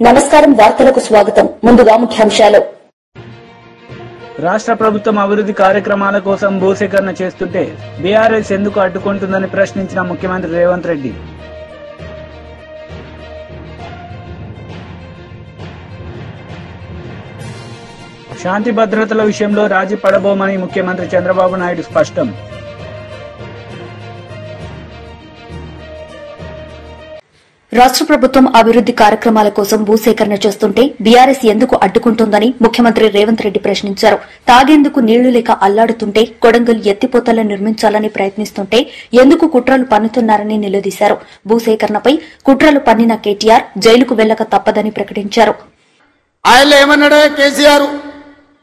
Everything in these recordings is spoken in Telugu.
నమస్కారం వార్తలకు స్వాగతం ముందుగా ముఖ్యాంశాలు రాష్ట్ర ప్రభుత్వం అభివృద్ధి కార్యక్రమాల కోసం భూసేకరణ చేస్తుంటే బీఆర్ఎస్ ఎందుకు అడ్డుకుంటుందని ప్రశ్నించిన ముఖ్యమంత్రి రేవంత్ రెడ్డి శాంతి భద్రతల విషయంలో రాజీ పడబోమని ముఖ్యమంత్రి చంద్రబాబు నాయుడు స్పష్టం రాష్ట్ర ప్రభుత్వం అభివృద్ది కార్యక్రమాల కోసం భూసేకరణ చేస్తుంటే బీఆర్ఎస్ ఎందుకు అడ్డుకుంటోందని ముఖ్యమంత్రి రేవంత్ రెడ్డి ప్రశ్నించారు. తాగేందుకు నీళ్లు లేక అల్లాడుతుంటే కొడంగల్ ఎత్తిపోతలను నిర్మించాలని ప్రయత్నిస్తుంటే ఎందుకు కుట్రలు పన్నుతున్నారని నిలదీశారు. భూసేకరణపై కుట్రలు పన్నిన కేటీఆర్ జైలుకు వెళ్లక తప్పదని ప్రకటించారు. ఆయన ఏమన్నాడే కేసీఆర్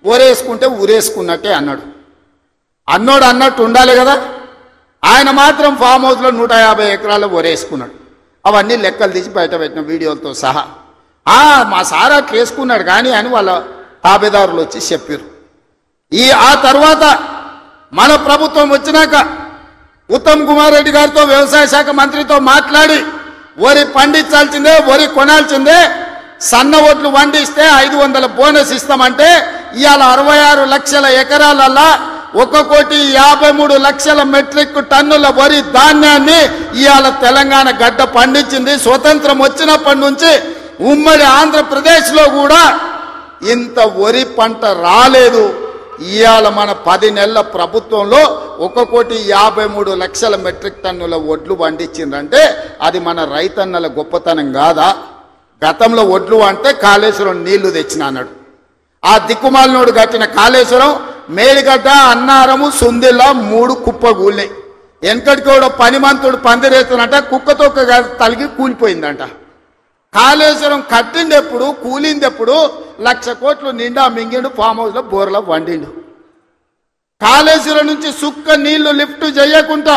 ఊరేసుకుంటే ఊరేసుకున్నట్టే అన్నాడు అన్నట్టు ఉండాలి కదా. ఆయన మాత్రం ఫామ్ హౌస్ లో 150 ఎకరాలు ఊరేసుకున్నాడు. అవన్నీ లెక్కలు తీసి బయట పెట్టిన వీడియోలతో సహా. మా సారా కేసుకున్నాడు కానీ అని వాళ్ళ తాబేదారులు వచ్చి చెప్పారు. ఆ తర్వాత మన ప్రభుత్వం వచ్చినాక ఉత్తమ్ కుమార్ రెడ్డి గారితో వ్యవసాయ శాఖ మంత్రితో మాట్లాడి వరి పండించాల్సిందే, వరి కొనాల్సిందే, సన్న ఒడ్లు వండిస్తే 500 బోనస్ ఇస్తామంటే ఇవాళ 66 లక్షల ఎకరాలల్లా 1,53,00,000 మెట్రిక్ టన్నుల వరి ధాన్యాన్ని ఇవాళ తెలంగాణ గడ్డ పండించింది. స్వతంత్రం వచ్చినప్పటి నుంచి ఉమ్మడి ఆంధ్రప్రదేశ్ లో కూడా ఇంత వరి పంట రాలేదు. ఇవాళ మన 10 నెలల ప్రభుత్వంలో 1,53,00,000 మెట్రిక్ టన్నుల వడ్లు పండించిందంటే అది మన రైతన్నల గొప్పతనం కాదా? గతంలో వడ్లు అంటే కాళేశ్వరం నీళ్లు తెచ్చిన అన్నాడు. ఆ దిక్కుమాలినోడు కట్టిన కాళేశ్వరం మేడిగడ్డ, అన్నారము, సుందిల్ల 3 కుప్పగూలినాయి. వెనకటికి కూడా పనిమంతుడు పందిరేస్తున్నట్ట కుక్కతో తలిగి కూలిపోయిందంట. కాళేశ్వరం కట్టిండెప్పుడు కూలిందెప్పుడు 1,00,000 కోట్లు నిండా మింగిండు, ఫామ్ హౌస్ లో బోర్లో వండిండు. కాళేశ్వరం నుంచి సుక్క నీళ్లు లిఫ్ట్ చేయకుండా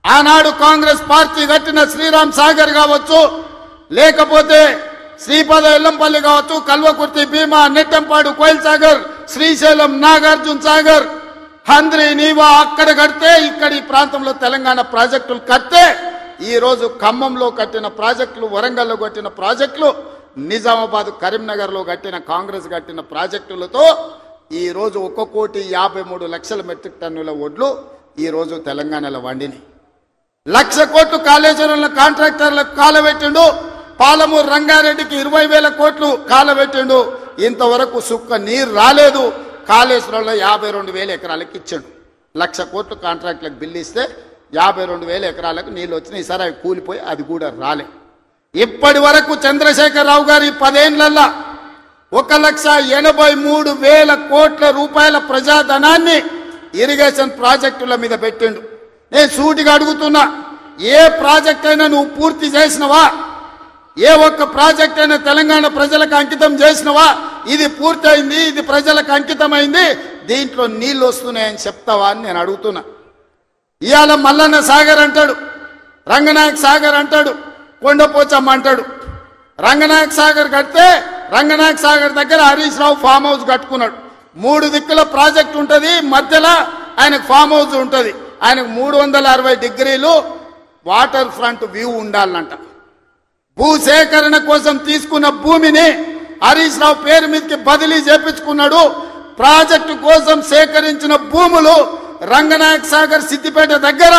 ఆనాడు కాంగ్రెస్ పార్టీ కట్టిన శ్రీరామ్ సాగర్ కావచ్చు, లేకపోతే శ్రీపద ఎల్లంపల్లి కావచ్చు, కల్వకుర్తి, భీమా, నెట్టంపాడు, కోయిల్ సాగర్, శ్రీశైలం, నాగార్జున సాగర్, హంద్రి, నీవా అక్కడ కడితే ఇక్కడ ఈ ప్రాంతంలో తెలంగాణ ప్రాజెక్టులు కడితే ఈ రోజు ఖమ్మంలో కట్టిన ప్రాజెక్టులు, వరంగల్లో కట్టిన ప్రాజెక్టులు, నిజామాబాద్, కరీంనగర్ లో కట్టిన కాంగ్రెస్ కట్టిన ప్రాజెక్టులతో ఈ రోజు 1,53,00,000 మెట్రిక్ టన్నుల వడ్లు ఈ రోజు తెలంగాణలో వండినాయి. 1,00,000 కోట్లు కాళేశ్వరంలో కాంట్రాక్టర్లకు కాలబెట్టిండు. పాలమూరు రంగారెడ్డికి 20,000 కోట్లు కాలబెట్టిండు. ఇంతవరకు సుక్క నీరు రాలేదు. కాళేశ్వరంలో 52,000 ఎకరాలకు ఇచ్చాడు. 1,00,000 కోట్లు కాంట్రాక్టులకు బిల్లు ఇస్తే 52,000 ఎకరాలకు నీళ్ళు వచ్చినాయి. ఈసారి అవి కూలిపోయి అది కూడా రాలే. ఇప్పటి వరకు చంద్రశేఖరరావు గారు ఈ 10 ఏళ్లలో 1,83,000 కోట్ల రూపాయల ప్రజాధనాన్ని ఇరిగేషన్ ప్రాజెక్టుల మీద పెట్టిండు. నేను సూటిగా అడుగుతున్నా, ఏ ప్రాజెక్ట్ అయినా నువ్వు పూర్తి చేసినవా? ఏ ఒక్క ప్రాజెక్ట్ అయినా తెలంగాణ ప్రజలకు అంకితం చేసినవా? ఇది పూర్తయింది, ఇది ప్రజలకు అంకితమైంది, దీంట్లో నీళ్లు వస్తున్నాయని చెప్తావా అని నేను అడుగుతున్నా. ఇవాళ మల్లన్న సాగర్ అంటాడు, రంగనాయక్ సాగర్ అంటాడు, కొండపోచమ్మ అంటాడు. రంగనాయక్ సాగర్ కడితే రంగనాయక్ సాగర్ దగ్గర హరీష్ రావు ఫామ్ హౌస్ కట్టుకున్నాడు. 3 దిక్కుల ప్రాజెక్ట్ ఉంటుంది, మధ్యలో ఆయనకు ఫామ్ హౌస్ ఉంటుంది. ఆయనకు 360 డిగ్రీలు వాటర్ ఫ్రంట్ వ్యూ ఉండాలంట. భూసేకరణ కోసం తీసుకున్న భూమిని హరీష్ రావు పేరు మీదకి బదిలీ చేపించుకున్నాడు. ప్రాజెక్టు కోసం సేకరించిన భూములు రంగనాయక్ సాగర్, సిద్దిపేట దగ్గర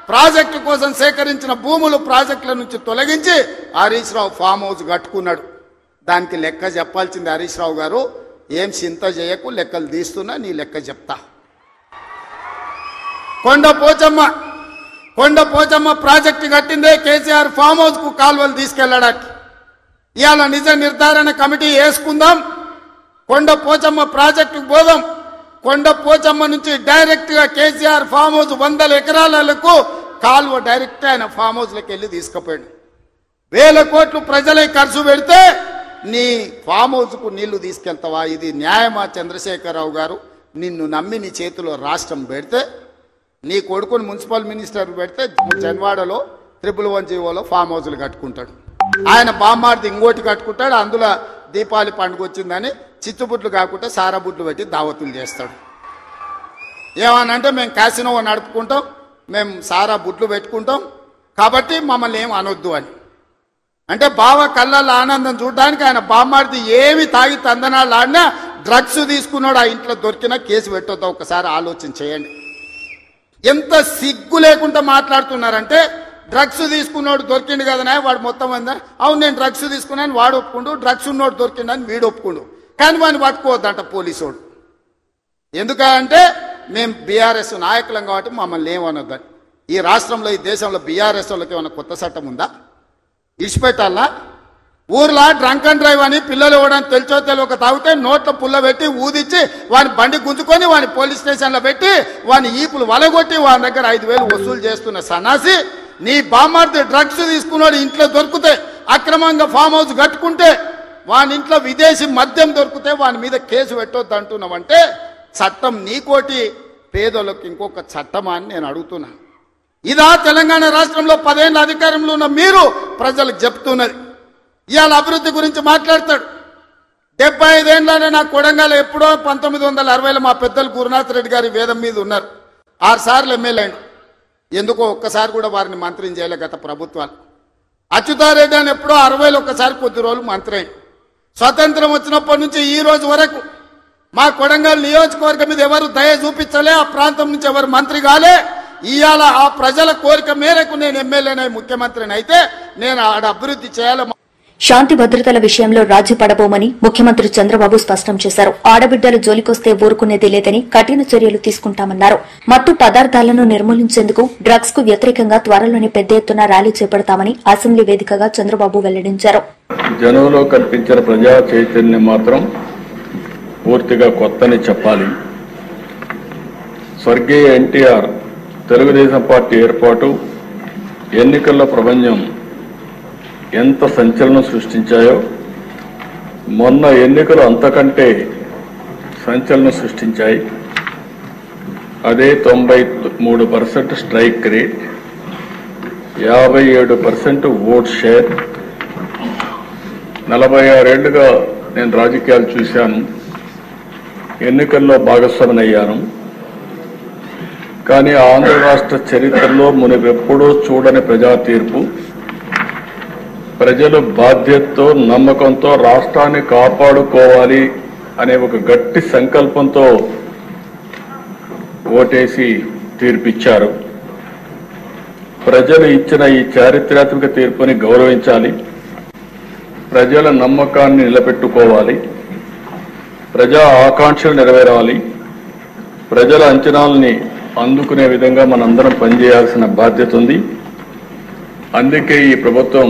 ప్రాజెక్టు కోసం సేకరించిన భూములు ప్రాజెక్టుల నుంచి తొలగించి హరీష్ రావు ఫామ్ హౌస్ కట్టుకున్నాడు. దానికి లెక్క చెప్పాల్సింది హరీష్ రావు గారు. ఏం చింత చేయకు, లెక్కలు తీస్తున్నా, నీ లెక్క చెప్తా. కొండపోచమ్మ ప్రాజెక్టు కట్టిందే కేసీఆర్ ఫామ్ హౌస్ కు కాలువలు తీసుకెళ్లడానికి. ఇవాళ నిజ నిర్ధారణ కమిటీ వేసుకుందాం, కొండపోచమ్మ ప్రాజెక్టుకు పోదాం. కొండపోచమ్మ నుంచి డైరెక్ట్ గా కేసీఆర్ ఫామ్ హౌస్ 100 ఎకరాలకు కాలువ డైరెక్ట్ ఆయన ఫామ్ హౌస్ లోకి వెళ్ళి తీసుకుపోయాడు. 1,000 కోట్లు ప్రజలే ఖర్చు పెడితే నీ ఫామ్ హౌస్ కు నీళ్లు తీసుకెళ్తావా? ఇది న్యాయమా? చంద్రశేఖరరావు గారు, నిన్ను నమ్మి నీ చేతిలో రాష్ట్రం పెడితే, నీ కొడుకుని మున్సిపల్ మినిస్టర్ పెడితే జన్వాడలో 111 ఫామ్ హౌస్లు కట్టుకుంటాడు. ఆయన బామ్మార్ది ఇంకోటి కట్టుకుంటాడు. అందులో దీపావళి పండుగ వచ్చిందని చిచ్చుబుట్లు కాకుండా సారాబుట్లు పెట్టి దావతులు చేస్తాడు. ఏమనంటే మేము క్యాసినో నడుపుకుంటాం, మేము సారా బుట్లు పెట్టుకుంటాం, కాబట్టి మమ్మల్ని ఏం అనొద్దు అని. అంటే బావ కళ్ళల్లో ఆనందం చూడడానికి ఆయన బామ్మాడిది ఏమి తాగి తందనాలు ఆడినా డ్రగ్స్ తీసుకున్నాడు ఆ ఇంట్లో దొరికినా కేసు పెట్టొద్దా ఒకసారి ఆలోచన చేయండి. ఎంత సిగ్గు లేకుండా మాట్లాడుతున్నారంటే డ్రగ్స్ తీసుకున్నాడు దొరికిండు కదనా వాడు మొత్తం అందా అవును నేను డ్రగ్స్ తీసుకున్నాను వాడు ఒప్పుకుండు, డ్రగ్స్ ఉన్నోడు దొరికిండని వీడు ఒప్పుకుండు, కానీ వాడిని పట్టుకోవద్దంట పోలీసోడు. ఎందుకంటే మేము బీఆర్ఎస్ నాయకులం కాబట్టి మమ్మల్ని ఏమనొద్దని. ఈ రాష్ట్రంలో ఈ దేశంలో బీఆర్ఎస్ వాళ్ళకి ఏమైనా కొత్త చట్టం ఉందా? ఇచ్చిపెట్టాలా? ఊర్లో డ్రంక్ అండ్ డ్రైవ్ అని పిల్లలు ఇవ్వడానికి తెలిసో తెలియక తాగితే నోట్లో పుల్ల పెట్టి ఊదిచ్చి వాని బండి గుంజుకొని వాని పోలీస్ స్టేషన్లో పెట్టి వాని ఈపులు వలగొట్టి వాని దగ్గర 5,000 వసూలు చేస్తున్న సన్నాసి నీ బామ్మార్ది డ్రగ్స్ తీసుకున్నాడు ఇంట్లో దొరికితే అక్రమంగా ఫామ్ హౌస్ కట్టుకుంటే వాని ఇంట్లో విదేశీ మద్యం దొరికితే వాని మీద కేసు పెట్టొద్దు అంటున్నావంటే చట్టం నీకోటి పేదోళ్ళకి ఇంకొక చట్టమా అని నేను అడుగుతున్నా. ఇదా తెలంగాణ రాష్ట్రంలో 10 ఏళ్ళ అధికారంలో ఉన్న మీరు ప్రజలకు చెప్తున్నది. ఇవాళ అభివృద్ధి గురించి మాట్లాడతాడు. 75 ఏళ్ళనే నా కొడంగల్ ఎప్పుడో 1960లో మా పెద్దలు గురునాథ్ రెడ్డి గారి వేదం మీద ఉన్నారు. 6 సార్లు ఎమ్మెల్యే అయ్యాడు. ఎందుకో ఒక్కసారి కూడా వారిని మంత్రిని చేయలే గత ప్రభుత్వాలు. అచ్యుతారెడ్డి అని ఎప్పుడో 60లో ఒక్కసారి కొద్ది రోజులు మంత్రి అయ్యాడు. స్వతంత్రం వచ్చినప్పటి నుంచి ఈ రోజు వరకు మా కొడంగల్ నియోజకవర్గం మీద ఎవరు దయ చూపించలే, ఆ ప్రాంతం నుంచి ఎవరు మంత్రి కాలే. ఇవాళ ఆ ప్రజల కోరిక మేరకు నేను ఎమ్మెల్యేనై ముఖ్యమంత్రిని అయితే నేను ఆడ అభివృద్ధి చేయాలి. శాంతి భద్రతల విషయంలో రాజీ పడబోమని ముఖ్యమంత్రి చంద్రబాబు స్పష్టం చేశారు. ఆడబిడ్డలు జోలికొస్తే ఊరుకునేది లేదని కఠిన చర్యలు తీసుకుంటామన్నారు. మత్తు పదార్థాలను నిర్మూలించేందుకు డ్రగ్స్ కు వ్యతిరేకంగా త్వరలోనే పెద్ద ఎత్తున ర్యాలీ చేపడతామని అసెంబ్లీ వేదికగా చంద్రబాబు వెల్లడించారు. జనంలో కల్పించిన ప్రజా చైతన్యం మాత్రం పూర్తిగా కొత్తని చెప్పాలి. స్వర్గీయ ఎన్టీఆర్ తెలుగుదేశం పార్టీ ఏర్పాటు ఎన్నికల్లో ప్రపంచం ఎంత సంచలనం సృష్టించాయో మొన్న ఎన్నికలు అంతకంటే సంచలనం సృష్టించాయి. అదే 93% స్ట్రైక్ రేట్, 57% ఓట్ షేర్. 46 ఏళ్లుగా నేను రాజకీయాలు చూశాను, ఎన్నికల్లో భాగస్వామినయ్యాను. కానీ ఆంధ్ర రాష్ట్ర చరిత్రలో మునుపెప్పుడూ చూడని ప్రజా తీర్పు. ప్రజలు బాధ్యతతో నమ్మకంతో రాష్ట్రాన్ని కాపాడుకోవాలి అనే ఒక గట్టి సంకల్పంతో ఓటేసి తీర్పిచ్చారు. ప్రజలు ఇచ్చిన ఈ చారిత్రాత్మక తీర్పుని గౌరవించాలి, ప్రజల నమ్మకాన్ని నిలబెట్టుకోవాలి, ప్రజా ఆకాంక్షలు నెరవేరాలి, ప్రజల అంచనాలని అందుకునే విధంగా మనందరం పనిచేయాల్సిన బాధ్యత ఉంది. అందుకే ఈ ప్రభుత్వం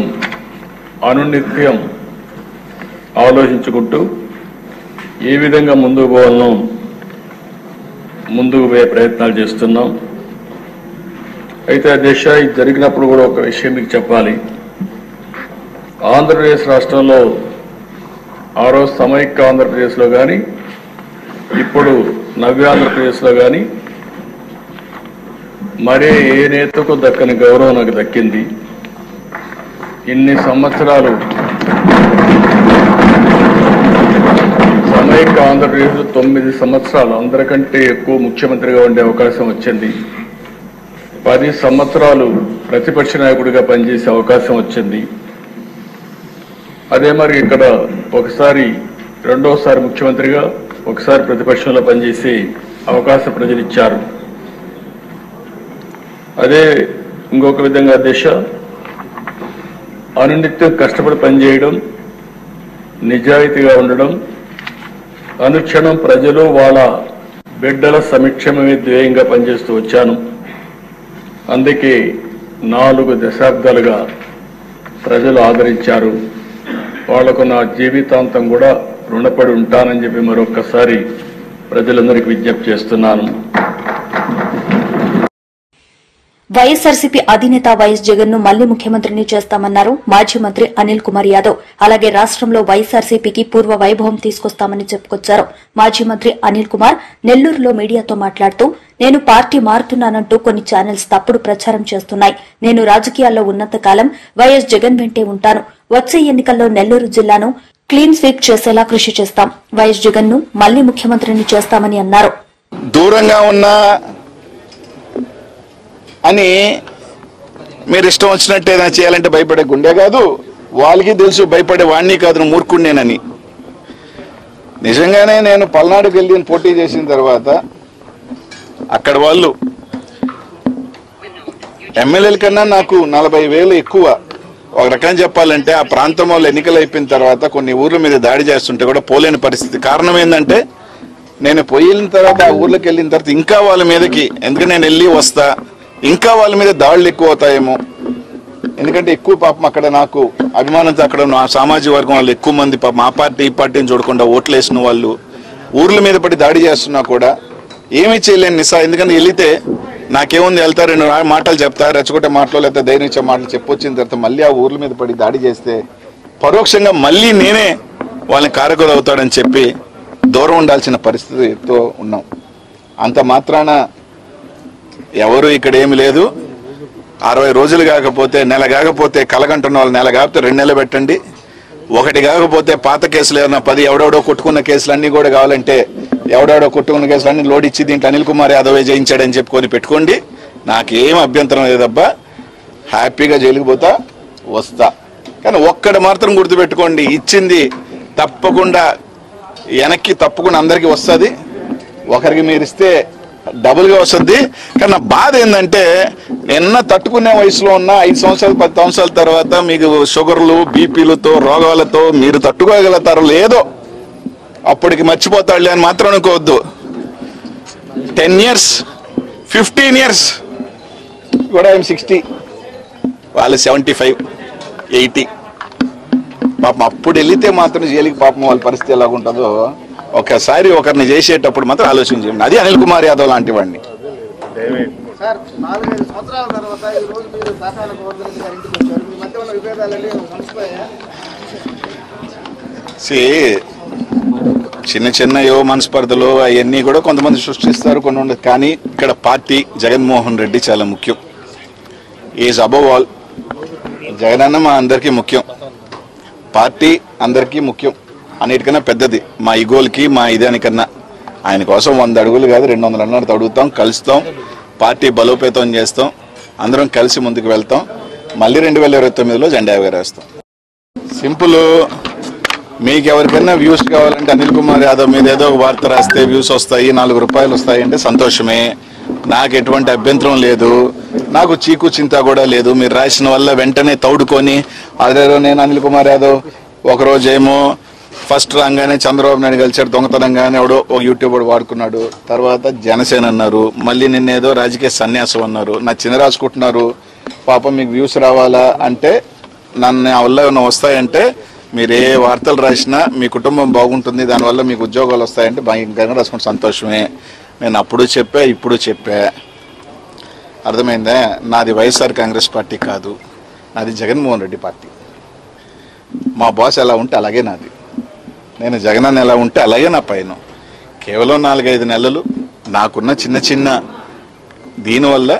అనునిత్యం ఆలోచించుకుంటూ ఏ విధంగా ముందుకు పోవాలనో ముందుకు పోయే ప్రయత్నాలు చేస్తున్నాం. అయితే అధ్యక్ష, ఇది జరిగినప్పుడు కూడా ఒక విషయం మీకు చెప్పాలి. ఆంధ్రప్రదేశ్ రాష్ట్రంలో ఆ రోజు సమైక్య ఆంధ్రప్రదేశ్లో కానీ ఇప్పుడు నవ్య ఆంధ్రప్రదేశ్లో కానీ మరే ఏ నేతకు దక్కని గౌరవం నాకు దక్కింది. ఇన్ని సంవత్సరాలు సమైక్య ఆంధ్రప్రదేశ్ 9 సంవత్సరాలు అందరికంటే ఎక్కువ ముఖ్యమంత్రిగా ఉండే అవకాశం వచ్చింది. 10 సంవత్సరాలు ప్రతిపక్ష నాయకుడిగా పనిచేసే అవకాశం వచ్చింది. అదే మరి ఇక్కడ ఒకసారి రెండోసారి ముఖ్యమంత్రిగా ఒకసారి ప్రతిపక్షంలో పనిచేసే అవకాశం ప్రజలు ఇచ్చారు. అదే ఇంకొక విధంగా దిశ అనునిత్యం కష్టపడి పనిచేయడం, నిజాయితీగా ఉండడం, అనుక్షణం ప్రజలు వాళ్ళ బిడ్డల సంక్షేమమే ధ్యేయంగా పనిచేస్తూ వచ్చాను. అందుకే 4 దశాబ్దాలుగా ప్రజలు ఆదరించారు. వాళ్లకు నా జీవితాంతం కూడా రుణపడి ఉంటానని చెప్పి మరొక్కసారి ప్రజలందరికీ విజ్ఞప్తి చేస్తున్నాను. వైఎస్సార్సీపీ అధినేత వైఎస్ జగన్ ను మళ్లీ ముఖ్యమంత్రిని చేస్తామన్నారు మాజీ మంత్రి అనిల్ కుమార్ యాదవ్. అలాగే రాష్ట్రంలో వైఎస్సార్సీపీకి పూర్వ వైభవం తీసుకొస్తామని చెప్పుకొచ్చారు. మాజీ మంత్రి అనిల్ కుమార్ నెల్లూరులో మీడియాతో మాట్లాడుతూ, నేను పార్టీ మారుతున్నానంటూ కొన్ని ఛానల్స్ తప్పుడు ప్రచారం చేస్తున్నాయి. నేను రాజకీయాల్లో ఉన్నంతకాలం వైఎస్ జగన్ వెంటే ఉంటాను. వచ్చే ఎన్నికల్లో నెల్లూరు జిల్లాను క్లీన్ స్వీప్ చేసేలా కృషి చేస్తాం. వైఎస్ జగన్ ను మళ్లీ ముఖ్యమంత్రిని చేస్తామని అన్నారు. దూరంగా ఉన్న అని మీరు ఇష్టం వచ్చినట్టు ఏదైనా చేయాలంటే భయపడే గుండె కాదు. వాళ్ళకి తెలుసు భయపడే వాణ్ణి కాదు మూర్ఖుడినేనని. నిజంగానే నేను పల్నాడుకి వెళ్ళి పోటీ చేసిన తర్వాత అక్కడ వాళ్ళు ఎమ్మెల్యేల కన్నా నాకు 40,000 ఎక్కువ. ఒక రకంగా చెప్పాలంటే ఆ ప్రాంతం వాళ్ళు ఎన్నికలు అయిపోయిన తర్వాత కొన్ని ఊర్ల మీద దాడి చేస్తుంటే కూడా పోలేని పరిస్థితి. కారణం ఏంటంటే నేను పోయిన తర్వాత ఆ ఊర్లోకి వెళ్ళిన తర్వాత ఇంకా వాళ్ళ మీదకి, ఎందుకంటే నేను వెళ్ళి వస్తా, ఇంకా వాళ్ళ మీద దాడులు ఎక్కువ అవుతాయేమో. ఎందుకంటే ఎక్కువ పాపం అక్కడ నాకు అభిమానంతో అక్కడ నా సామాజిక వర్గం వాళ్ళు ఎక్కువ మంది పాపం ఆ పార్టీ ఈ పార్టీని చూడకుండా ఓట్లు వేసిన వాళ్ళు ఊర్ల మీద పడి దాడి చేస్తున్నా కూడా ఏమీ చేయలేని నిస్సా. ఎందుకంటే వెళితే నాకేముంది, వెళ్తా 2 మాటలు చెప్తా, రెచ్చగొట్టే మాటలు లేకపోతే ధైర్యం ఇచ్చే మాటలు చెప్పొచ్చిన తర్వాత మళ్ళీ ఆ ఊర్ల మీద పడి దాడి చేస్తే పరోక్షంగా మళ్ళీ నేనే వాళ్ళని కారకులు అవుతాడని చెప్పి దూరం ఉండాల్సిన పరిస్థితితో ఉన్నాం. అంత మాత్రాన ఎవరు ఇక్కడ ఏమి లేదు. 60 రోజులు కాకపోతే, నెల కాకపోతే, కలగంటున్న వాళ్ళు నెల కాకపోతే 2 నెలలు పెట్టండి. 1 కాకపోతే పాత కేసులు ఏమన్నా 10 ఎవడెవడో కొట్టుకున్న కేసులు అన్ని కూడా కావాలంటే ఎవడెవడో కొట్టుకున్న కేసులు అన్ని లోడ్ ఇచ్చి దీంట్లో అనిల్ కుమార్ యాదవ్ జయించాడని చెప్పుకొని పెట్టుకోండి. నాకేం అభ్యంతరం లేదబ్బా, హ్యాపీగా జైలుకి పోతా వస్తా. కానీ ఒక్కడ మాత్రం గుర్తుపెట్టుకోండి, ఇచ్చింది తప్పకుండా వెనక్కి తప్పకుండా అందరికీ వస్తుంది. ఒకరికి మీరు ఇస్తే డబుల్గా వస్తుంది. కానీ నా బాధ ఏంటంటే నిన్న తట్టుకునే వయసులో ఉన్న 5 సంవత్సరాలు 10 సంవత్సరాల తర్వాత మీకు షుగర్లు బీపీలతో రోగాలతో మీరు తట్టుకోగలుగుతారో లేదో అప్పటికి మర్చిపోతాడులే అని మాత్రం అనుకోవద్దు. 10 years 15 years కూడా 60, వాళ్ళు 75 80. పాపం అప్పుడు వెళితే మాత్రం జైలుకి పాపం వాళ్ళ పరిస్థితి ఎలాగుంటుందో ఒకసారి ఒకరిని చేసేటప్పుడు మాత్రం ఆలోచన చేయండి. అది అనిల్ కుమార్ యాదవ్ లాంటి వాడిని. చిన్న చిన్న ఏవో మనస్పర్ధలు అవన్నీ కూడా కొంతమంది సృష్టిస్తారు, కొన్ని ఉండదు. కానీ ఇక్కడ పార్టీ జగన్మోహన్ రెడ్డి చాలా ముఖ్యం. Is above all. జగనన్న మా అందరికీ ముఖ్యం, పార్టీ అందరికీ ముఖ్యం, అన్నిటికన్నా పెద్దది. మా ఈగోలకి మా ఇదానికన్నా ఆయన కోసం 100 అడుగులు కాదు 200 అడుగులు అడుగుతాం, కలుస్తాం, పార్టీ బలోపేతం చేస్తాం, అందరం కలిసి ముందుకు వెళ్తాం. మళ్ళీ 2029లో జెండా ఎగరేస్తాం. సింపుల్. మీకు ఎవరికైనా వ్యూస్ కావాలంటే అనిల్ కుమార్ యాదవ్ మీద ఏదో ఒక వార్త రాస్తే వ్యూస్ వస్తాయి, 4 రూపాయలు వస్తాయి అంటే సంతోషమే. నాకు ఎటువంటి అభ్యంతరం లేదు, నాకు చీకు చింత కూడా లేదు. మీరు రాసిన వల్ల వెంటనే తౌడుకొని అదేదో నేను అనిల్ కుమార్ యాదవ్ ఒకరోజేమో ఫస్ట్ రాగానే చంద్రబాబు నాయుడు కలిసాడు దొంగతనంగానే ఎవడో ఒక యూట్యూబర్ వాడుకున్నాడు, తర్వాత జనసేన అన్నారు, మళ్ళీ నిన్నేదో రాజకీయ సన్యాసం అన్నారు, నా చిన్న రాసుకుంటున్నారు. పాపం మీకు వ్యూస్ రావాలా అంటే నన్ను వల్ల ఏమైనా వస్తాయంటే మీరు ఏ వార్తలు రాసినా మీ కుటుంబం బాగుంటుంది, దానివల్ల మీకు ఉద్యోగాలు వస్తాయంటే భయంకరంగా రాసుకుంటే సంతోషమే. నేను అప్పుడు చెప్పా, ఇప్పుడు చెప్పా. అర్థమైందా? నాది వైఎస్ఆర్ కాంగ్రెస్ పార్టీ కాదు, నాది జగన్మోహన్ రెడ్డి పార్టీ. మా బాస్ ఎలా ఉంటే అలాగే నాది, నేను జగనన్న ఎలా ఉంటే అలాగే నా పైన. కేవలం 4-5 నెలలు నాకున్న చిన్న చిన్న దీనివల్ల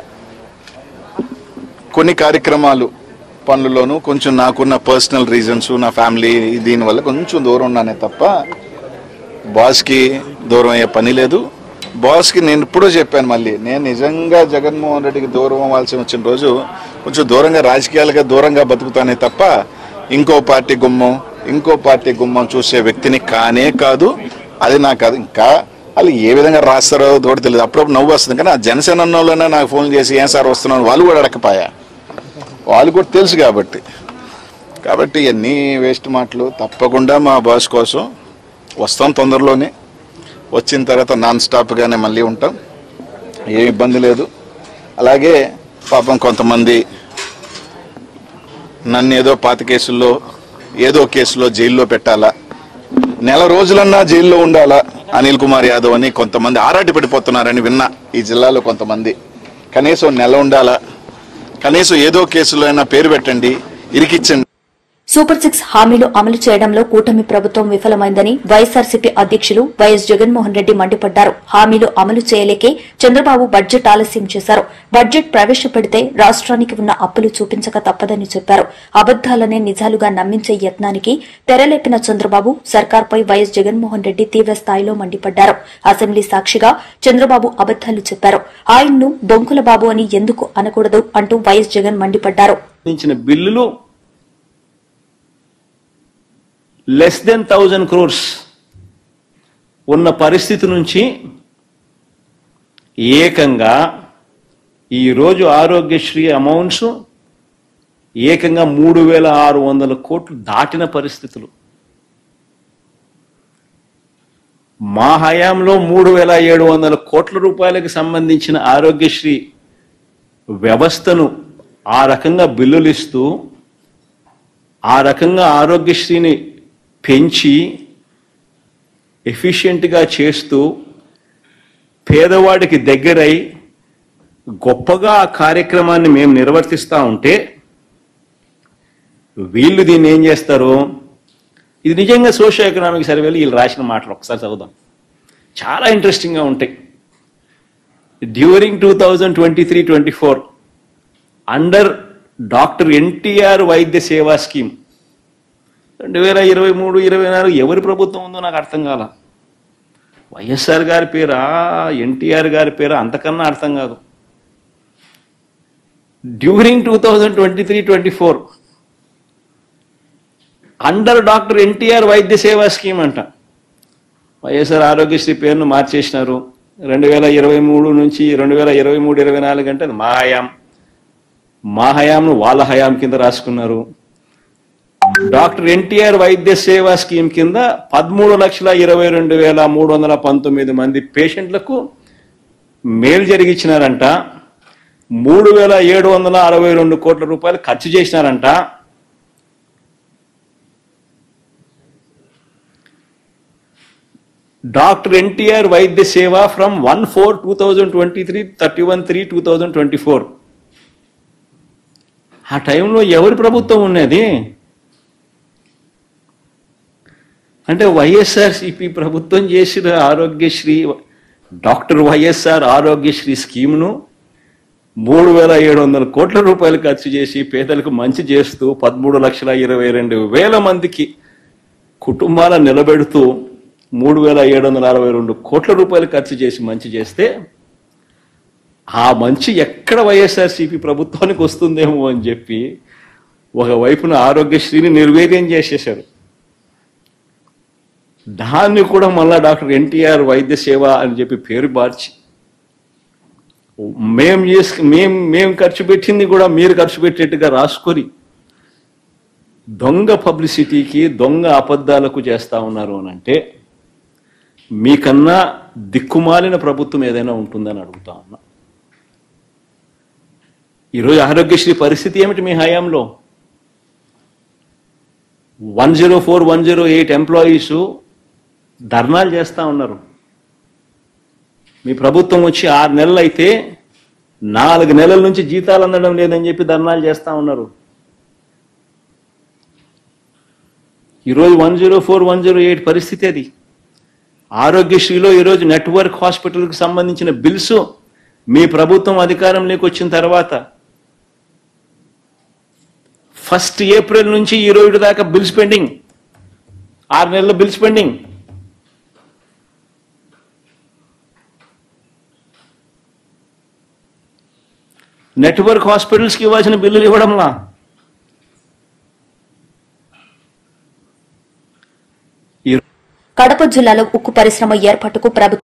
కొన్ని కార్యక్రమాలు పనుల్లోనూ కొంచెం నాకున్న పర్సనల్ రీజన్స్, నా ఫ్యామిలీ దీనివల్ల కొంచెం దూరం ఉన్నానే తప్ప బాస్కి దూరం అయ్యే పని లేదు. బాస్కి నేను ఎప్పుడూ చెప్పాను, మళ్ళీ నేను నిజంగా జగన్మోహన్ రెడ్డికి దూరం అవ్వాల్సి వచ్చిన రోజు కొంచెం దూరంగా రాజకీయాలుగా దూరంగా బతుకుతానే తప్ప ఇంకో పార్టీ గుమ్మం చూసే వ్యక్తిని కానే కాదు. అది నాకు అది ఇంకా వాళ్ళు ఏ విధంగా రాస్తారో తోడు తెలియదు. అప్పుడప్పుడు నవ్వు వస్తుంది. కానీ ఆ జనసేన వాళ్ళనే నాకు ఫోన్ చేసి ఏం సార్ వస్తున్నాను వాళ్ళు కూడా అడగపాయా, వాళ్ళు కూడా తెలుసు కాబట్టి ఇవన్నీ వేస్ట్ మాటలు. తప్పకుండా మా బాస్ కోసం వస్తాం తొందరలోనే. వచ్చిన తర్వాత నాన్ స్టాప్గానే మళ్ళీ ఉంటాం, ఏ ఇబ్బంది లేదు. అలాగే పాపం కొంతమంది నన్ను ఏదో పాత కేసుల్లో ఏదో కేసులో జైల్లో పెట్టాలా, 1 రోజులన్నా జైల్లో ఉండాలా అనిల్ కుమార్ యాదవ్ అని కొంతమంది ఆరాటి పడిపోతున్నారని విన్నా. ఈ జిల్లాలో కొంతమంది కనీసం 1 నెల ఉండాలా, కనీసం ఏదో కేసులో అయినా పేరు పెట్టండి, ఇరికిచ్చండి. సూపర్ 6 హామీలు అమలు చేయడంలో కూటమి ప్రభుత్వం విఫలమైందని వైఎస్సార్సీపీ అధ్యకులు వైఎస్ జగన్మోహన్ రెడ్డి మండిపడ్డారు. హామీలు అమలు చేయలేకే చంద్రబాబు బడ్జెట్ ఆలస్యం చేశారు. బడ్జెట్ ప్రవేశపెడితే రాష్ట్రానికి ఉన్న అప్పులు చూపించక తప్పదని చెప్పారు. అబద్దాలనే నిజాలుగా నమ్మించే యత్నానికి తెరలేపిన చంద్రబాబు సర్కార్పై వైఎస్ జగన్మోహన్ రెడ్డి తీవ్ర స్థాయిలో మండిపడ్డారు. అసెంబ్లీ సాక్షిగా చంద్రబాబు అబద్దాలు చెప్పారు. ఆయన్ను బొంకుల బాబు అని ఎందుకు అనకూడదు అంటూ వైఎస్ జగన్ మండిపడ్డారు. బిల్లులు లెస్ దెన్ 1000 crores ఉన్న పరిస్థితి నుంచి ఏకంగా ఈరోజు ఆరోగ్యశ్రీ అమౌంట్స్ ఏకంగా 3600 కోట్లు దాటిన పరిస్థితులు. మా హయాంలో 3700 కోట్ల రూపాయలకు సంబంధించిన ఆరోగ్యశ్రీ వ్యవస్థను ఆ రకంగా బిల్లులు ఇస్తూ ఆ రకంగా ఆరోగ్యశ్రీని పెంచి ఎఫిషియెంట్గా చేస్తూ పేదవాడికి దగ్గరై గొప్పగా ఆ కార్యక్రమాన్ని మేము నిర్వర్తిస్తూ ఉంటే వీళ్ళు దీన్ని ఏం చేస్తారు? ఇది నిజంగా సోషియో ఎకనామిక్ సర్వేలు వీళ్ళు రాసిన మాటలు ఒకసారి చదువుదాం, చాలా ఇంట్రెస్టింగ్గా ఉంటాయి. డ్యూరింగ్ 2023-24 అండర్ డాక్టర్ ఎన్టీఆర్ వైద్య సేవా స్కీమ్ 2023-24 ఎవరి ప్రభుత్వం ఉందో నాకు అర్థం కాల. వైఎస్ఆర్ గారి పేరా ఎన్టీఆర్ గారి పేరా అంతకన్నా అర్థం కాదు. డ్యూరింగ్ 2023-24 అండర్ డాక్టర్ ఎన్టీఆర్ వైద్య సేవా స్కీమ్ అంట. వైఎస్ఆర్ ఆరోగ్యశ్రీ పేరును మార్చేసినారు. 2023 నుంచి 2023-24 అంటే మా హయాంను వాళ్ళ హయాం కింద రాసుకున్నారు. డాక్టర్ ఎన్టీఆర్ వైద్య సేవా స్కీమ్ కింద 13,22,319 మంది పేషెంట్లకు మేలు జరిగించినారంట. 3,762 కోట్ల రూపాయలు ఖర్చు చేసినారంట. డాక్టర్ ఎన్టీఆర్ వైద్య సేవ ఫ్రమ్ 1/4/2023 31/3/2024. ఆ టైంలో ఎవరి ప్రభుత్వం ఉన్నది అంటే వైఎస్ఆర్సీపీ ప్రభుత్వం చేసిన ఆరోగ్యశ్రీ డాక్టర్ వైఎస్ఆర్ ఆరోగ్యశ్రీ స్కీమ్ను 3,700 కోట్ల రూపాయలు ఖర్చు చేసి పేదలకు మంచి చేస్తూ 13,22,000 మందికి కుటుంబాలను నిలబెడుతూ 3,762 కోట్ల రూపాయలు ఖర్చు చేసి మంచి చేస్తే ఆ మంచి ఎక్కడ వైఎస్ఆర్సీపీ ప్రభుత్వానికి వస్తుందేమో అని చెప్పి ఒకవైపున ఆరోగ్యశ్రీని నిర్వీర్యం చేసేశారు. దాన్ని కూడా మళ్ళా డాక్టర్ ఎన్టీఆర్ వైద్య సేవ అని చెప్పి పేరు మార్చి మేము ఖర్చు పెట్టింది కూడా మీరు ఖర్చు పెట్టేట్టుగా రాసుకొని దొంగ పబ్లిసిటీకి దొంగ అబద్ధాలకు చేస్తా ఉన్నారు అని అంటే మీకన్నా దిక్కుమాలిన ప్రభుత్వం ఏదైనా ఉంటుందని అడుగుతా ఉన్నా. ఈరోజు ఆరోగ్యశ్రీ పరిస్థితి ఏమిటి? మీ హయాంలో 104, 108 ఎంప్లాయీస్ ధర్నాలు చేస్తా ఉన్నారు. మీ ప్రభుత్వం వచ్చి 6 నెలలు అయితే 4 నెలల నుంచి జీతాలు అందడం లేదని చెప్పి ధర్నాలు చేస్తా ఉన్నారు. ఈరోజు 104, 108 పరిస్థితి అది. ఆరోగ్యశ్రీలో ఈరోజు నెట్వర్క్ హాస్పిటల్కి సంబంధించిన బిల్స్ మీ ప్రభుత్వం అధికారంలోకి వచ్చిన తర్వాత 1 ఏప్రిల్ నుంచి ఈ రోజు దాకా బిల్స్ పెండింగ్, 6 నెలల బిల్స్ పెండింగ్. నెట్వర్క్ హాస్పిటల్స్కి ఇవ్వాల్సిన బిల్లులు ఇవ్వడంలా. కడప జిల్లాలో ఉక్కు పరిశ్రమ ఏర్పాటుకు ప్రభుత్వం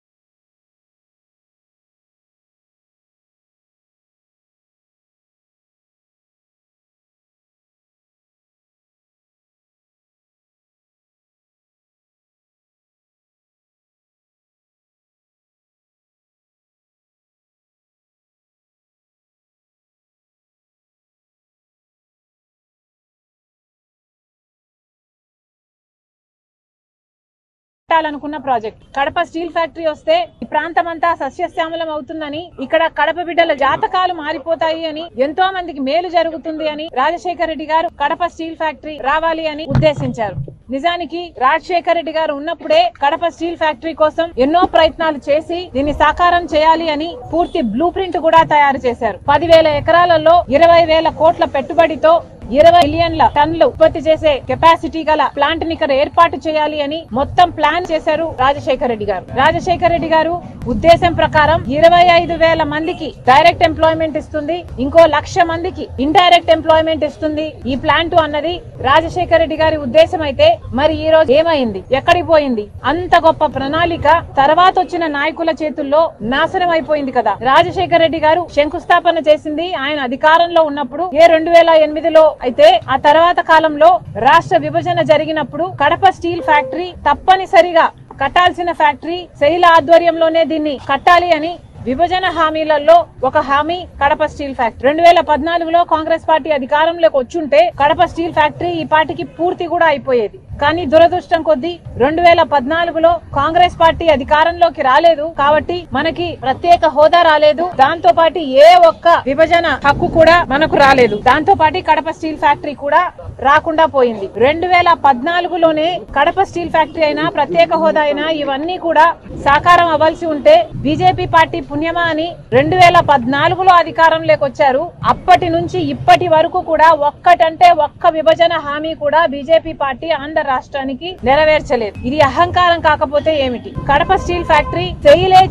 పెట్టాలనుకున్న ప్రాజెక్ట్ కడప స్టీల్ ఫ్యాక్టరీ వస్తే ఈ ప్రాంతం అంతా సస్యశ్యామలం అవుతుందని, ఇక్కడ కడప బిడ్డల జాతకాలు మారిపోతాయి అని, ఎంతో మందికి మేలు జరుగుతుంది అని రాజశేఖర రెడ్డి గారు కడప స్టీల్ ఫ్యాక్టరీ రావాలి అని ఉద్దేశించారు. నిజానికి రాజశేఖర రెడ్డి గారు ఉన్నప్పుడే కడప స్టీల్ ఫ్యాక్టరీ కోసం ఎన్నో ప్రయత్నాలు చేసి దీన్ని సాకారం చేయాలి అని పూర్తి బ్లూ ప్రింట్ కూడా తయారు చేశారు. 10,000 ఎకరాలలో 20,000 కోట్ల పెట్టుబడితో 20 మిలియన్ల టన్నులు ఉత్పత్తి చేసే కెపాసిటీ గల ప్లాంట్ ని ఇక్కడ ఏర్పాటు చేయాలి అని మొత్తం ప్లాన్ చేశారు రాజశేఖర రెడ్డి గారు. రాజశేఖర రెడ్డి గారు ఉద్దేశం ప్రకారం 25,000 మందికి డైరెక్ట్ ఎంప్లాయ్మెంట్ ఇస్తుంది, ఇంకో 1,00,000 మందికి ఇండైరెక్ట్ ఎంప్లాయ్మెంట్ ఇస్తుంది ఈ ప్లాంట్ అన్నది రాజశేఖర రెడ్డి గారి ఉద్దేశం అయితే, మరి ఈ రోజు ఏమైంది, ఎక్కడికి పోయింది? అంత గొప్ప ప్రణాళిక తర్వాత వచ్చిన నాయకుల చేతుల్లో నాశనం అయిపోయింది కదా. రాజశేఖర రెడ్డి గారు శంకుస్థాపన చేసింది ఆయన అధికారంలో ఉన్నప్పుడు 2008లో అయితే, ఆ తర్వాత కాలంలో రాష్ట్ర విభజన జరిగినప్పుడు కడప స్టీల్ ఫ్యాక్టరీ తప్పనిసరిగా కట్టాల్సిన ఫ్యాక్టరీ శైల ఆధ్వర్యంలోనే దీన్ని కట్టాలి అని విభజన హామీలలో ఒక హామీ కడప స్టీల్ ఫ్యాక్టరీ. 2014లో కాంగ్రెస్ పార్టీ అధికారంలోకి వచ్చుంటే కడప స్టీల్ ఫ్యాక్టరీ ఈ పార్టీకి పూర్తి కూడా అయిపోయేది. కానీ దురదృష్టం కొద్దీ 2014లో కాంగ్రెస్ పార్టీ అధికారంలోకి రాలేదు కాబట్టి మనకి ప్రత్యేక హోదా రాలేదు, దాంతో పాటు ఏ ఒక్క విభజన హక్కు కూడా మనకు రాలేదు, దాంతో పాటు కడప స్టీల్ ఫ్యాక్టరీ కూడా రాకుండా పోయింది. 2014లోనే కడప స్టీల్ ఫ్యాక్టరీ అయినా ప్రత్యేక హోదా అయినా ఇవన్నీ కూడా సాకారం అవ్వాల్సి ఉంటే బీజేపీ పార్టీ పుణ్యమా అని 2014లో అధికారంలోకి వచ్చారు. అప్పటి నుంచి ఇప్పటి వరకు కూడా ఒక్కటంటే ఒక్క విభజన హామీ కూడా బీజేపీ పార్టీ ఆంధ్ర రాష్ట్రానికి నెరవేర్చలేదు. ఇది అహంకారం కాకపోతే ఏమిటి? కడప స్టీల్ ఫ్యాక్టరీ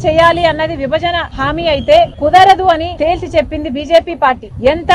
చేయాలి అన్నది విభజన హామీ అయితే కుదరదు అని తేల్చి చెప్పింది బీజేపీ పార్టీ. ఎంత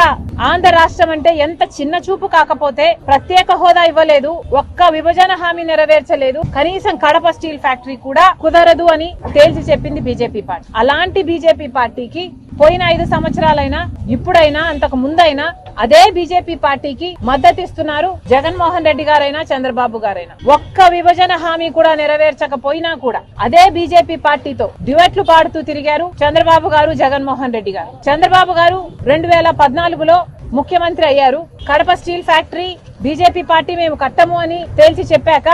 ఆంధ్ర రాష్ట్రం అంటే ఎంత చిన్న చూపు కాకపోతే ప్రత్యేక హోదా ఇవ్వలేదు, ఒక్క విభజన హామీ నెరవేర్చలేదు, కనీసం కడప స్టీల్ ఫ్యాక్టరీ కూడా కుదరదు అని తేల్చి చెప్పింది బీజేపీ పార్టీ. అలాంటి బీజేపీ పార్టీకి పోయిన 5 సంవత్సరాలైనా ఇప్పుడైనా అంతకు ముందైనా అదే బీజేపీ పార్టీకి మద్దతిస్తున్నారు జగన్మోహన్ రెడ్డి గారైనా చంద్రబాబు గారైనా. ఒక్క విభజన హామీ కూడా నెరవేర్చకపోయినా కూడా అదే బీజేపీ పార్టీతో డ్యూయెట్లు పాడుతూ తిరిగారు చంద్రబాబు గారు, జగన్మోహన్ రెడ్డి గారు. చంద్రబాబు గారు 2014లో ముఖ్యమంత్రి అయ్యారు. Kadapa steel factory BJP party మేము కట్టము అని తేల్చి చెప్పాక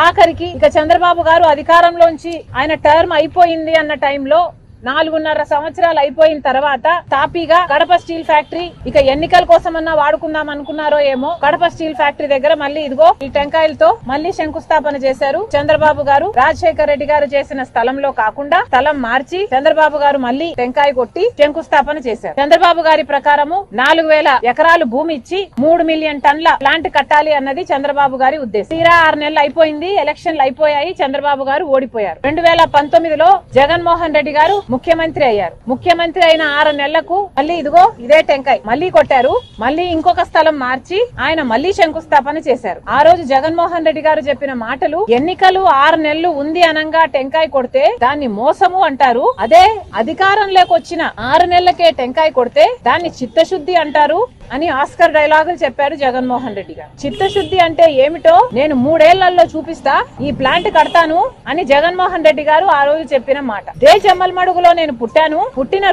ఆఖరికి ఇక చంద్రబాబు గారు అధికారంలోంచి ఆయన టర్మ్ అయిపోయింది అన్న టైంలో 4.5 సంవత్సరాలు అయిపోయిన తర్వాత తాపీగా కడప స్టీల్ ఫ్యాక్టరీ ఇక ఎన్నికల కోసమన్నా వాడుకుందాం అనుకున్నారో ఏమో, కడప స్టీల్ ఫ్యాక్టరీ దగ్గర మళ్ళీ ఇదిగో ఈ టెంకాయలతో మళ్ళీ శంకుస్థాపన చేశారు చంద్రబాబు గారు. రాజశేఖర రెడ్డి గారు చేసిన స్థలంలో కాకుండా స్థలం మార్చి చంద్రబాబు గారు మళ్ళీ టెంకాయ కొట్టి శంకుస్థాపన చేశారు. చంద్రబాబు గారి ప్రకారము 4,000 ఎకరాలు భూమి ఇచ్చి 3 మిలియన్ టన్ల ప్లాంట్ కట్టాలి అన్నది చంద్రబాబు గారి ఉద్దేశం. తీరా 6 నెలలు అయిపోయింది, ఎలక్షన్లు అయిపోయాయి, చంద్రబాబు గారు ఓడిపోయారు. 2019లో జగన్మోహన్ రెడ్డి గారు ముఖ్యమంత్రి అయ్యారు. ముఖ్యమంత్రి అయిన 6 నెలలకు మళ్ళీ ఇదిగో ఇదే టెంకాయ మళ్ళీ కొట్టారు. మళ్ళీ ఇంకొక స్థలం మార్చి ఆయన మళ్ళీ శంకుస్థాపన చేశారు. ఆ రోజు జగన్మోహన్ రెడ్డి గారు చెప్పిన మాటలు, ఎన్నికలు 6 నెలలు ఉంది అనంగా టెంకాయ కొడితే దాన్ని మోసము అంటారు, అదే అధికారంలోకి వచ్చిన 6 నెలలకే టెంకాయ కొడితే దాన్ని చిత్తశుద్ధి అంటారు అని ఆస్కర్ డైలాగులు చెప్పారు జగన్మోహన్ రెడ్డి గారు. చిత్తశుద్ధి అంటే ఏమిటో నేను 3 ఏళ్లలో చూపిస్తా, ఈ ప్లాంట్ కడతాను అని జగన్మోహన్ రెడ్డి గారు ఆ రోజు చెప్పిన మాట. దే జమ్మలమడుగులో నేను పుట్టాను, పుట్టిన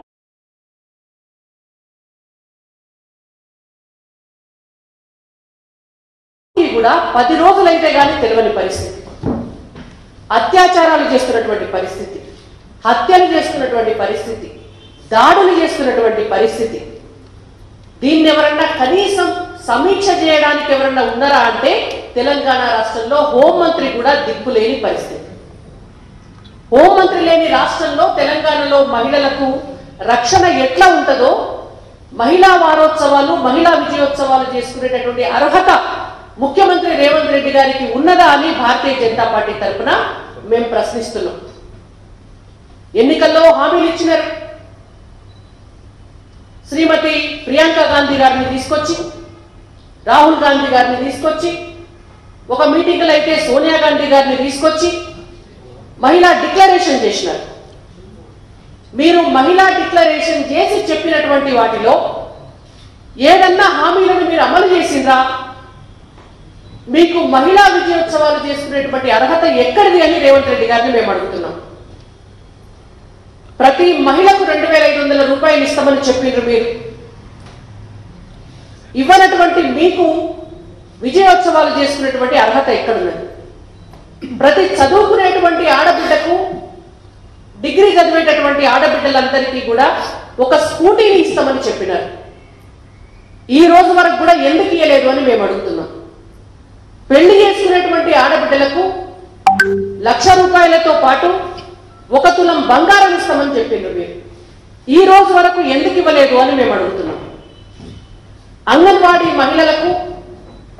కూడా 10 రోజులైతే గానీ తెలియని పరిస్థితి, అత్యాచారాలు చేస్తున్నటువంటి పరిస్థితి, హత్యలు చేస్తున్నటువంటి పరిస్థితి, దాడులు చేస్తున్నటువంటి పరిస్థితి. దీన్ని ఎవరన్నా కనీసం సమీక్ష చేయడానికి ఎవరన్నా ఉన్నారా అంటే తెలంగాణ రాష్ట్రంలో హోంమంత్రి కూడా దిక్కులేని పరిస్థితి. హోంమంత్రి లేని రాష్ట్రంలో తెలంగాణలో మహిళలకు రక్షణ ఎట్లా ఉంటుందో, మహిళా వారోత్సవాలు, మహిళా విజయోత్సవాలు చేసుకునేటటువంటి అర్హత ముఖ్యమంత్రి రేవంత్ రెడ్డి గారికి ఉన్నదా అని భారతీయ జనతా పార్టీ తరఫున మేము ప్రశ్నిస్తున్నాం. ఎన్నికల్లో హామీలు ఇచ్చినారు. శ్రీమతి ప్రియాంక గాంధీ గారిని తీసుకొచ్చి, రాహుల్ గాంధీ గారిని తీసుకొచ్చి, ఒక మీటింగ్లో అయితే సోనియా గాంధీ గారిని తీసుకొచ్చి మహిళా డిక్లరేషన్ చేసినారు. మీరు మహిళా డిక్లరేషన్ చేసి చెప్పినటువంటి వాటిలో ఏదన్నా హామీలను మీరు అమలు చేసిండ్రా? మీకు మహిళా విజయోత్సవాలు చేసుకునేటువంటి అర్హత ఎక్కడిది అని రేవంత్ రెడ్డి గారిని మేము అడుగుతున్నాం. ప్రతి మహిళకు 2,500 రూపాయలు ఇస్తామని చెప్పిండ్రు. మీరు ఇవ్వనటువంటి మీకు విజయోత్సవాలు చేసుకునేటువంటి అర్హత ఎక్కడున్నది? ప్రతి చదువుకునేటువంటి ఆడబిడ్డకు, డిగ్రీ చదివేటటువంటి ఆడబిడ్డలందరికీ కూడా ఒక స్కూటీని ఇస్తామని చెప్పినారు. ఈ రోజు వరకు కూడా ఎందుకు ఇయ్యలేదు అని మేము అడుగుతున్నాం. పెళ్లి చేసుకునేటువంటి ఆడబిడ్డలకు 1,00,000 రూపాయలతో పాటు 1 తులం బంగారం ఇస్తామని చెప్పిండ్రు. మీరు ఈ రోజు వరకు ఎందుకు ఇవ్వలేదు అని మేము అడుగుతున్నాం. అంగన్వాడీ మహిళలకు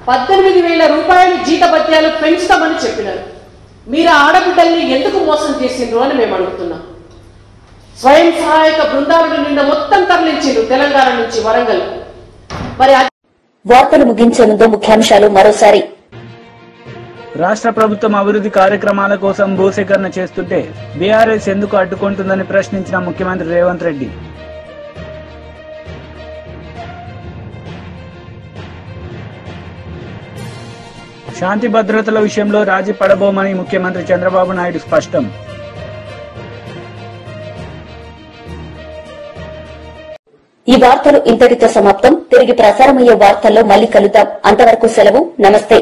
18,000 రూపాయలు జీతభత్యాలు పెంచుతామని చెప్పినారు. మీరు ఆడబిడ్డల్ని ఎందుకు మోసం చేసిండ్రు అని మేము అడుగుతున్నాం. స్వయం సహాయక బృందాలను నిన్న మొత్తం తరలించిండ్రు తెలంగాణ నుంచి వరంగల్. మరి వార్తలు ముగించే ముందు ముఖ్యాంశాలు మరోసారి. రాష్ట్ర ప్రభుత్వం అభివృద్ధి కార్యక్రమాల కోసం భూసేకరణ చేస్తుంటే బీఆర్ఎస్ ఎందుకు అడ్డుకుంటుందని ప్రశ్నించిన ముఖ్యమంత్రి రేవంత్ రెడ్డి. శాంతి భద్రతల విషయంలో రాజీ పడబోమని ముఖ్యమంత్రి చంద్రబాబు నాయుడు స్పష్టం. ఈ వార్తలు ఇంతటితో సమాప్తం. తిరిగి ప్రసారమయ్యే వార్తల్లో మళ్లీ కలుద్దాం. అంతవరకు సెలవు. నమస్తే.